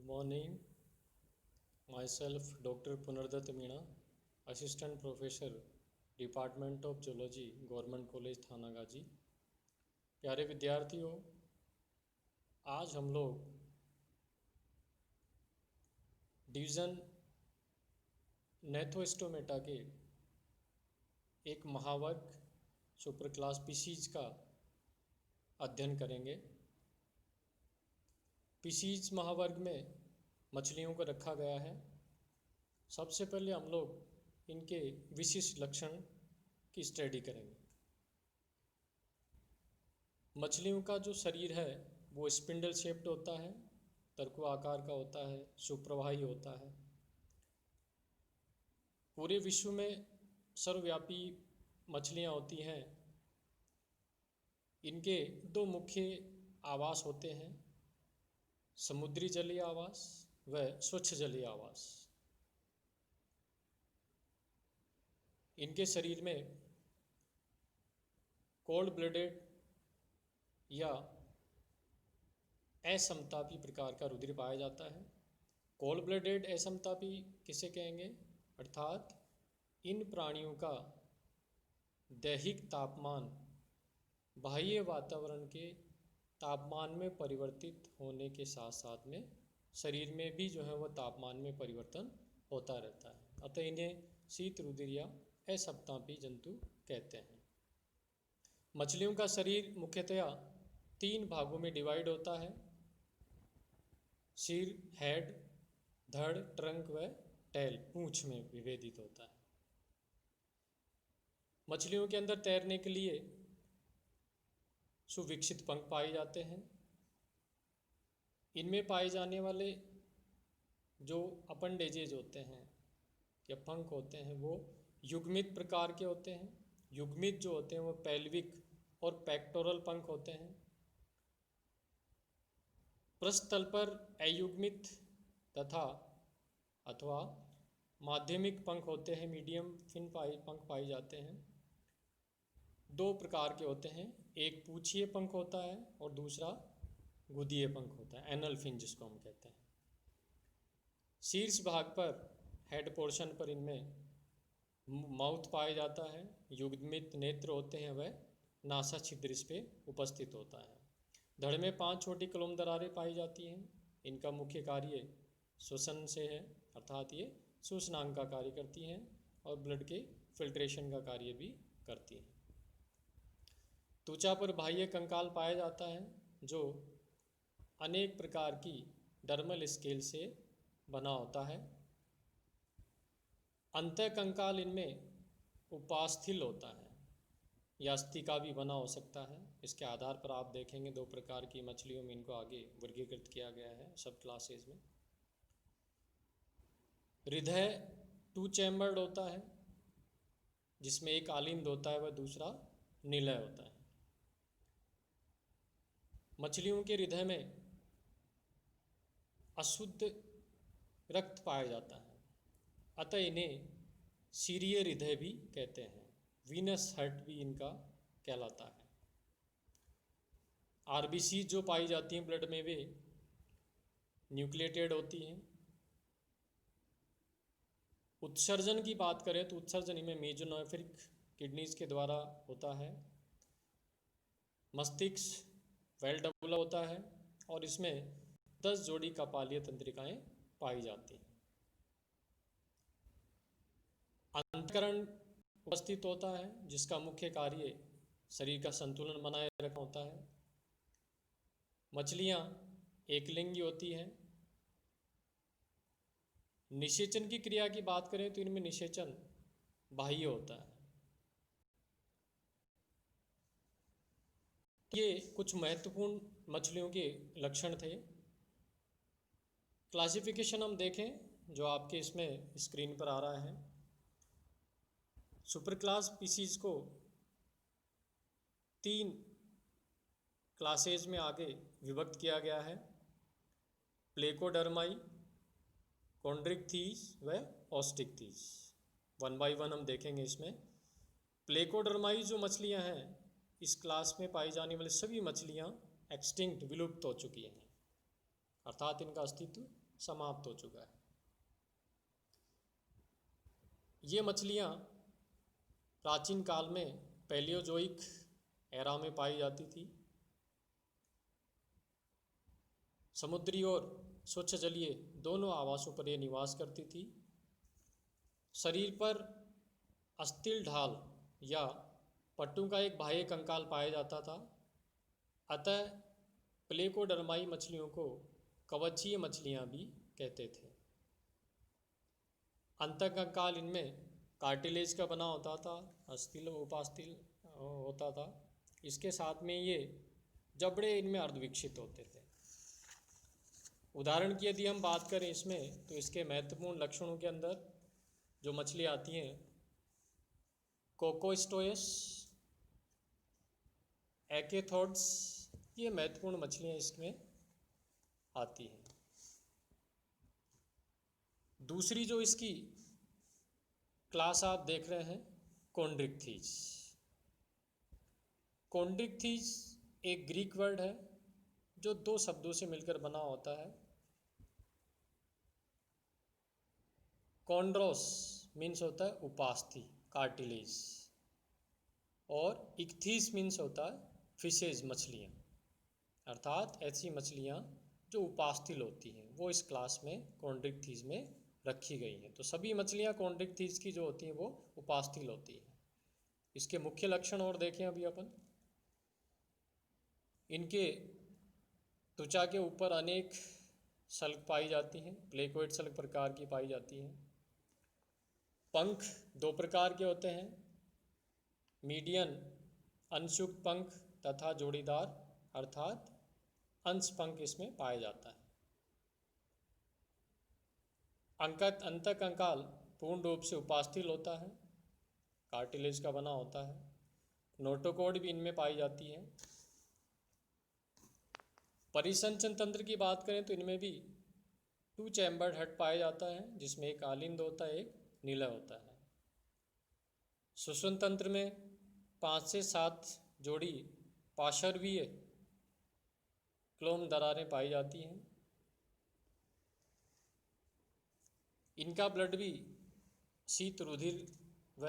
Good morning. Myself, Dr. Punardat Meena, Assistant Professor, Department of Zoology, Government College Thanagazi. प्यारे विद्यार्थियों, आज हम लोग डिवीज़न नेथोस्टोमेटा के एक महावर्ग सुपर क्लास स्पीशीज का अध्ययन करेंगे। स्पीशीज महावर्ग में मछलियों को रखा गया है। सबसे पहले हम लोग इनके विशिष्ट लक्षण की स्टडी करेंगे। मछलियों का जो शरीर है वो स्पिंडल शेप्ड होता है, तरकु आकार का होता है, सुप्रवाही होता है। पूरे विश्व में सर्वव्यापी मछलियाँ होती हैं। इनके दो मुख्य आवास होते हैं, समुद्री जलीय आवास व स्वच्छ जलीय आवास। इनके शरीर में कोल्ड ब्लडेड या असमतापी प्रकार का रुधिर पाया जाता है। कोल्ड ब्लडेड असमतापी किसे कहेंगे? अर्थात इन प्राणियों का दैहिक तापमान बाह्य वातावरण के तापमान में परिवर्तित होने के साथ साथ में शरीर में भी जो है वह तापमान में परिवर्तन होता रहता है। अतः इन्हें शीत रुधिर या असमतापी जंतु कहते हैं। मछलियों का शरीर मुख्यतया 3 भागों में डिवाइड होता है, सिर, हेड, धड़, ट्रंक व टेल, पूंछ में विभेदित होता है। मछलियों के अंदर तैरने के लिए सुविकसित पंख पाए जाते हैं। इनमें पाए जाने वाले जो अपेंडेजेज होते हैं या पंख होते हैं वो युग्मित प्रकार के होते हैं। युग्मित जो होते हैं वो पेल्विक और पेक्टोरल पंख होते हैं। पृष्ठतल पर अयुग्मित तथा अथवा माध्यमिक पंख होते हैं, मीडियम फिन पंख पाए जाते हैं। 2 प्रकार के होते हैं, एक पूछीय पंख होता है और दूसरा गुदीय पंख होता है, एनल फिन जिसको हम कहते हैं। शीर्ष भाग पर हेड पोर्शन पर इनमें माउथ पाया जाता है, युग्मित नेत्र होते हैं वह नासा छिद्र इस पे उपस्थित होता है। धड़ में 5 छोटी कलम दरारें पाई जाती हैं। इनका मुख्य कार्य श्वसन से है, अर्थात ये श्वसनांग का कार्य करती हैं और ब्लड के फिल्ट्रेशन का कार्य भी करती हैं। त्वचा पर बाह्य कंकाल पाया जाता है जो अनेक प्रकार की डर्मल स्केल से बना होता है। अंतः कंकाल इनमें उपास्थल होता है या अस्थि का भी बना हो सकता है। इसके आधार पर आप देखेंगे 2 प्रकार की मछलियों में इनको आगे वर्गीकृत किया गया है सब क्लासेस में। हृदय 2 चैम्बर्ड होता है जिसमें एक आलिंद होता है व दूसरा निलय होता है। मछलियों के हृदय में अशुद्ध रक्त पाया जाता है, अतः इन्हें सीरिय हृदय भी कहते हैं। वीनस हार्ट भी इनका कहलाता है। आरबीसी जो पाई जाती हैं ब्लड में वे न्यूक्लिएटेड होती हैं। उत्सर्जन की बात करें तो उत्सर्जन इनमें मेजोनोफिलिक किडनीज के द्वारा होता है। मस्तिष्क वेल डेवलप होता है और इसमें 10 जोड़ी कपालीय तंत्रिकाएं पाई जाती हैं। अंतःकरण उपस्थित होता है जिसका मुख्य कार्य शरीर का संतुलन बनाए रखना होता है। मछलियाँ एकलिंगी होती हैं। निषेचन की क्रिया की बात करें तो इनमें निषेचन बाह्य होता है। ये कुछ महत्वपूर्ण मछलियों के लक्षण थे। क्लासिफिकेशन हम देखें जो आपके इसमें स्क्रीन पर आ रहा है। सुपर क्लास स्पीशीज को 3 क्लासेज में आगे विभक्त किया गया है, प्लेकोडर्माई, कॉन्ड्रिक्थीस व ऑस्टिक्थीस। 1 बाय 1 हम देखेंगे इसमें। प्लेकोडर्माई जो मछलियां हैं, इस क्लास में पाई जाने वाली सभी मछलियां एक्सटिंक्ट, विलुप्त हो चुकी हैं, अर्थात इनका अस्तित्व समाप्त हो चुका है। ये मछलियाँ प्राचीन काल में पैलियोजोइक एरा में पाई जाती थी। समुद्री और स्वच्छ जलीय दोनों आवासों पर ये निवास करती थी। शरीर पर अस्थिल ढाल या पट्टों का एक बाह्य कंकाल पाया जाता था। अतः प्लेकोडर्माई मछलियों को कवचीय मछलियाँ भी कहते थे। अंतःकंकाल इनमें कार्टिलेज का बना होता था, अस्थिल उपास्थिल होता था। इसके साथ में ये जबड़े इनमें अर्धविकसित होते थे। उदाहरण की यदि हम बात करें इसमें, तो इसके महत्वपूर्ण लक्षणों के अंदर जो मछली आती हैं, कोकोस्टोयस, एकेथोड्स, ये महत्वपूर्ण मछलियाँ इसमें आती हैं। दूसरी जो इसकी क्लास आप देख रहे हैं, कोन्ड्रिक्थीज। कोन्ड्रिक्थीज एक ग्रीक वर्ड है जो दो शब्दों से मिलकर बना होता है। कॉन्ड्रोस मीन्स होता है उपास्थि, कार्टिलेज, और इक्थीस मीन्स होता है फिशेज, मछलियाँ, अर्थात ऐसी मछलियाँ जो उपास्थिल होती हैं, वो इस क्लास में कोन्ड्रिक्थीज में रखी गई हैं। तो सभी मछलियाँ कोन्ड्रिक्थीज की जो होती हैं वो उपास्थिल होती हैं। इसके मुख्य लक्षण और देखें अभी अपन। इनके त्वचा के ऊपर अनेक सल्क पाई जाती हैं, प्लेकोइड सल्क प्रकार की पाई जाती हैं। पंख दो प्रकार के होते हैं, मीडियन अंशयुक्त पंख तथा जोड़ीदार अर्थात अंश पंख इसमें पाया जाता है। अंतःकंकाल पूर्ण रूप से उपास्थिल होता है, कार्टिलेज का बना होता है। नोटोकॉड भी इनमें पाई जाती है। परिसंचन तंत्र की बात करें तो इनमें भी 2 चैम्बर्ड हेड पाया जाता है, जिसमें एक आलिंद होता है, एक निलय होता है। श्वसन तंत्र में 5 से 7 जोड़ी पार्श्वीय क्लोम दरारें पाई जाती हैं। इनका ब्लड भी शीत रुधिर व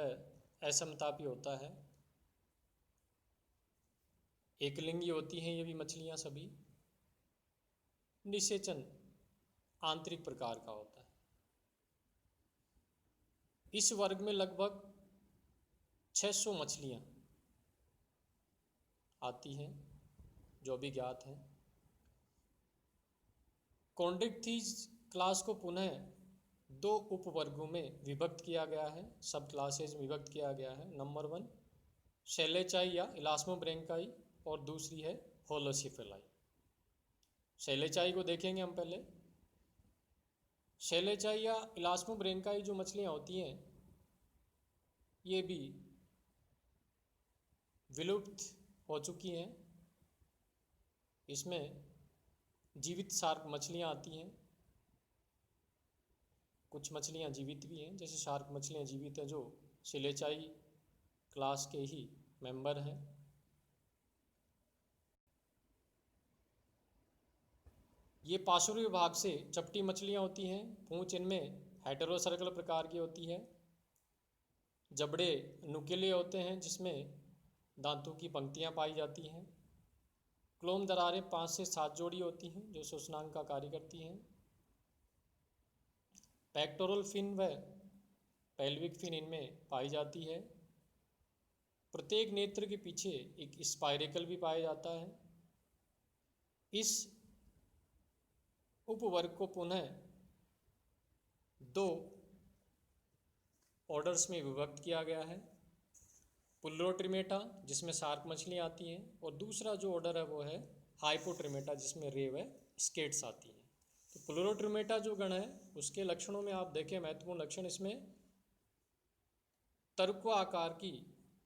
असमतापी होता है। एकलिंगी होती हैं ये भी मछलियाँ सभी। निषेचन आंतरिक प्रकार का होता है। इस वर्ग में लगभग 600 मछलियाँ आती हैं जो भी ज्ञात हैं। कोन्ड्रिक्थीज क्लास को पुनः 2 उपवर्गों में विभक्त किया गया है, सब क्लासेज में विभक्त किया गया है। नंबर 1 शैलेचाई या इलास्मोब्रेंकाई और दूसरी है होलोसिफेलाई। शैलेचाई को देखेंगे हम पहले। शैलेचाई या इलास्मोब्रेंकाई जो मछलियाँ होती हैं ये भी विलुप्त हो चुकी हैं। इसमें जीवित शार्क मछलियाँ आती हैं, कुछ मछलियाँ जीवित भी हैं, जैसे शार्क मछलियाँ जीवित हैं जो शैलेचाई क्लास के ही मेंबर हैं। ये पार्श्वीय भाग से चपटी मछलियाँ होती हैं। पूंछ इनमें हेटेरोसर्कल प्रकार की होती है। जबड़े नुकीले होते हैं जिसमें दांतों की पंक्तियाँ पाई जाती हैं। क्लोम दरारें 5 से 7 जोड़ी होती हैं जो श्वसनांग का कार्य करती हैं। पेक्टोरल फिन व पेल्विक फिन इनमें पाई जाती है। प्रत्येक नेत्र के पीछे एक स्पाइरेकल भी पाया जाता है। इस उपवर्ग को पुनः 2 ऑर्डर्स में विभक्त किया गया है। पुल्लोट्रिमेटा जिसमें शार्क मछलियाँ आती हैं, और दूसरा जो ऑर्डर है वो है हाइपोट्रिमेटा जिसमें रे व स्केट्स आती हैं। तो पुल्लोट्रिमेटा जो गण है उसके लक्षणों में आप देखें, महत्वपूर्ण लक्षण इसमें तर्कवा आकार की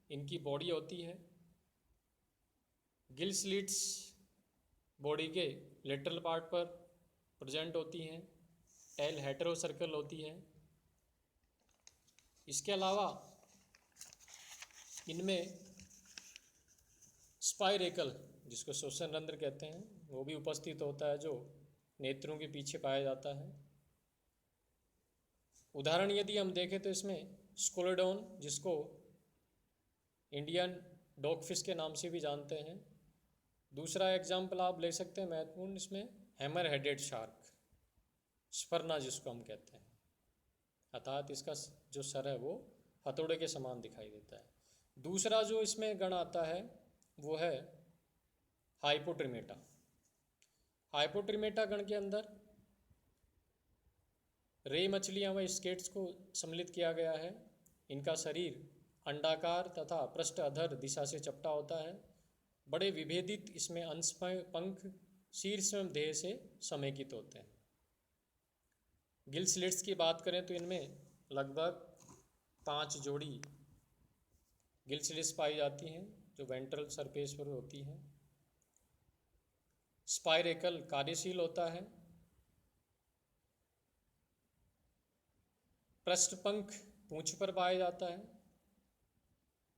इनकी बॉडी होती है। गिल स्लिट्स बॉडी के लेटरल पार्ट पर प्रेजेंट होती हैं। टेल हेटेरोसर्कल होती है। इसके अलावा इनमें स्पाइरेकल जिसको श्वसन रंध्र कहते हैं वो भी उपस्थित होता है, जो नेत्रों के पीछे पाया जाता है। उदाहरण यदि हम देखें तो इसमें स्कोलोडोन, जिसको इंडियन डॉगफिश के नाम से भी जानते हैं। दूसरा एग्जाम्पल आप ले सकते हैं महत्वपूर्ण, इसमें हैमर हेडेड शार्क, स्पर्ना जिसको हम कहते हैं, अर्थात इसका जो सर है वो हथौड़े के समान दिखाई देता है। दूसरा जो इसमें गण आता है वो है हाइपोट्रिमेटा। हाइपोट्रिमेटा गण के अंदर रे मछलियाँ व स्केट्स को सम्मिलित किया गया है। इनका शरीर अंडाकार तथा पृष्ठ अधर दिशा से चपटा होता है। बड़े विभेदित इसमें अंश पंख शीर्ष एवं देह से समेकित होते हैं। गिल स्लिट्स की बात करें तो इनमें लगभग 5 जोड़ी गिल स्लिट्स पाई जाती हैं जो वेंट्रल सरफेस पर होती हैं। स्पाइरेकल कार्यशील होता है। पृष्ठपंख पूंछ पर पाया जाता है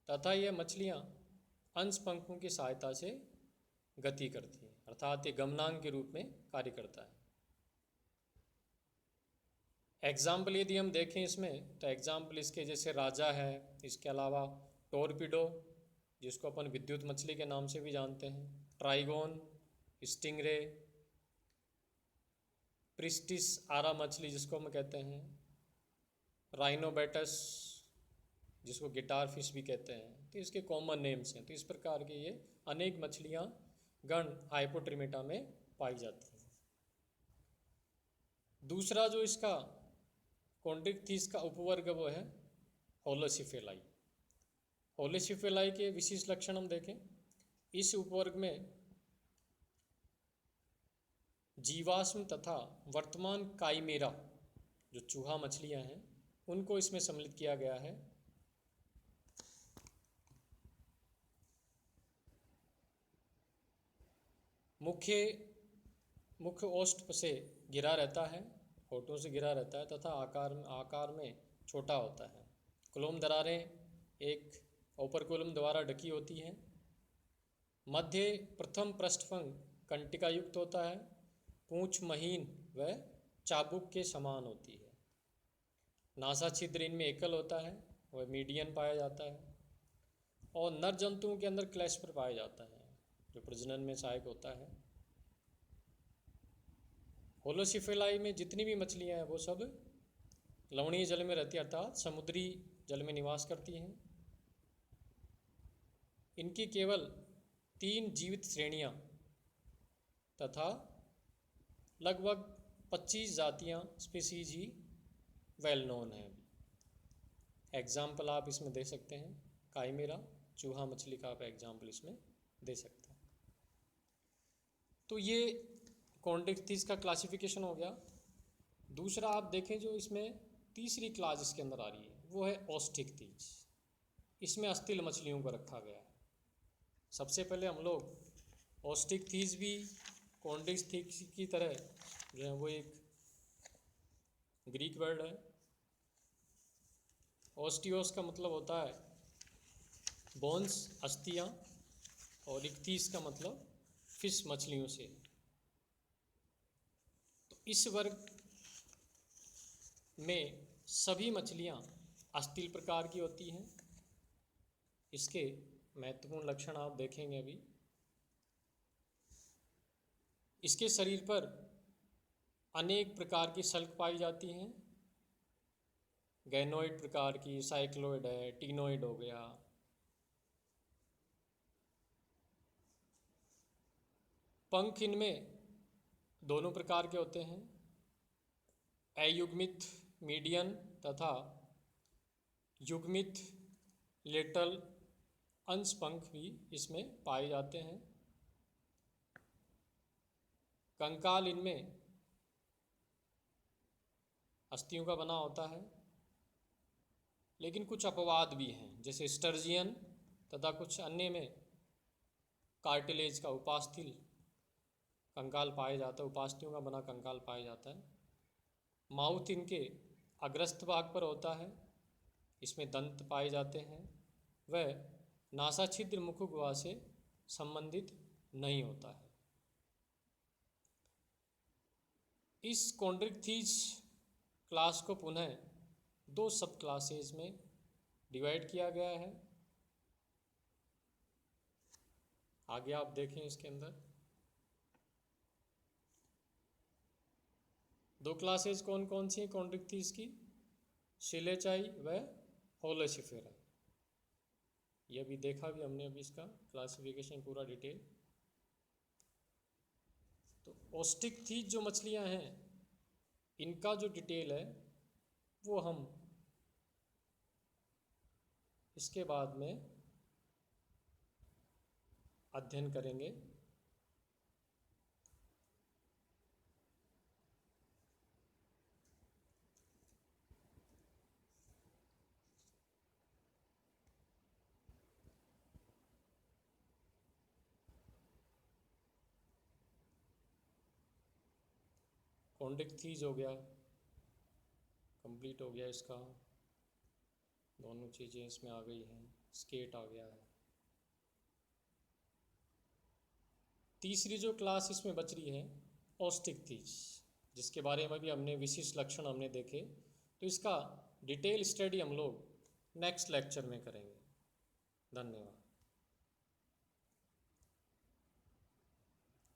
तथा यह मछलियां अंश पंखों की सहायता से गति करती हैं, अर्थात ये गमनांग के रूप में कार्य करता है। एग्जाम्पल यदि हम देखें इसमें तो एग्जाम्पल इसके जैसे राजा है, इसके अलावा टोरपीडो जिसको अपन विद्युत मछली के नाम से भी जानते हैं, ट्राइगोन, स्टिंगरे, प्रिस्टिस आरा मछली जिसको हम कहते हैं, राइनोबेटस जिसको गिटार फिश भी कहते हैं, तो इसके कॉमन नेम्स हैं। तो इस प्रकार के ये अनेक मछलियाँ गण हाइपोट्रिमेटा में पाई जाती हैं। दूसरा जो इसका कॉन्ड्रिक्थिस का उपवर्ग वो है होलोसिफेलाई। होलोसिफेलाई के विशेष लक्षण हम देखें, इस उपवर्ग में जीवाश्म तथा वर्तमान काइमेरा जो चूहा मछलियां हैं उनको इसमें सम्मिलित किया गया है। मुख्य ओष्ठ से घिरा रहता है, होठों से घिरा रहता है तथा आकार में छोटा होता है। कुलोम दरारें एक ओपरकुलम द्वारा ढकी होती हैं। मध्य प्रथम पृष्ठभंग कंटिका युक्त होता है। पूंछ महीन व चाबुक के समान होती है। नासा छिद्र इनमें एकल होता है, वह मीडियन पाया जाता है। और नर जंतुओं के अंदर क्लैस्पर पाया जाता है जो प्रजनन में सहायक होता है। होलोसिफेलाई में जितनी भी मछलियां हैं वो सब लवणीय जल में रहती है, अर्थात समुद्री जल में निवास करती हैं। इनकी केवल 3 जीवित श्रेणियां तथा लगभग 25 जातियां स्पीसीज ही वेल नोन है। एग्जाम्पल आप इसमें दे सकते हैं काइमेरा, चूहा मछली का आप एग्जाम्पल इसमें दे सकते हैं। तो ये कॉन्ड्रिक्थिस का क्लासिफिकेशन हो गया। दूसरा आप देखें जो इसमें तीसरी क्लास इसके अंदर आ रही है वो है ऑस्टिक्थिस। इसमें अस्थिल मछलियों को रखा गया है। सबसे पहले हम लोग ऑस्टिक्थिस भी कॉन्ड्रिक्थिस की तरह जो है वो एक ग्रीक वर्ड है। ऑस्टियोस का मतलब होता है बोन्स, अस्थियाँ, और इक्थिस का मतलब फिश, मछलियों से। तो इस वर्ग में सभी मछलियाँ अस्थिल प्रकार की होती हैं। इसके महत्वपूर्ण लक्षण आप देखेंगे अभी। इसके शरीर पर अनेक प्रकार की सल्क पाई जाती हैं। गैनोइड प्रकार की, साइक्लोइड है, टीनोइड हो गया। पंख इनमें दोनों प्रकार के होते हैं, अयुग्मित मीडियन तथा युग्मित लेटरल अंश पंख भी इसमें पाए जाते हैं। कंकाल इनमें अस्थियों का बना होता है, लेकिन कुछ अपवाद भी हैं, जैसे स्टर्जियन तथा कुछ अन्य में कार्टिलेज का उपास्थि कंकाल पाया जाता है, उपास्थियों का बना कंकाल पाया जाता है। माउथ इनके अग्रस्त भाग पर होता है, इसमें दंत पाए जाते हैं। वह नासा छिद्र मुख गुहा से संबंधित नहीं होता है। इस कॉन्ड्रिक्थीज क्लास को पुनः दो सब क्लासेज में डिवाइड किया गया है। आगे आप देखें इसके अंदर दो क्लासेज कौन कौन सी हैं कॉन्ड्रिक्थीज की, शिलेचाई व होलोसिफेरा। यह भी देखा भी हमने अभी इसका क्लासिफिकेशन पूरा डिटेल। तो ओस्टिकथीज जो मछलियां हैं इनका जो डिटेल है वो हम इसके बाद में अध्ययन करेंगे। कॉन्ड्रिक्थीज हो गया, कंप्लीट हो गया इसका, दोनों चीज़ें इसमें आ गई हैं, स्केट आ गया है। तीसरी जो क्लास इसमें बच रही है ओस्टिकथीज, जिसके बारे में भी हमने विशिष्ट लक्षण हमने देखे। तो इसका डिटेल स्टडी हम लोग नेक्स्ट लेक्चर में करेंगे। धन्यवाद।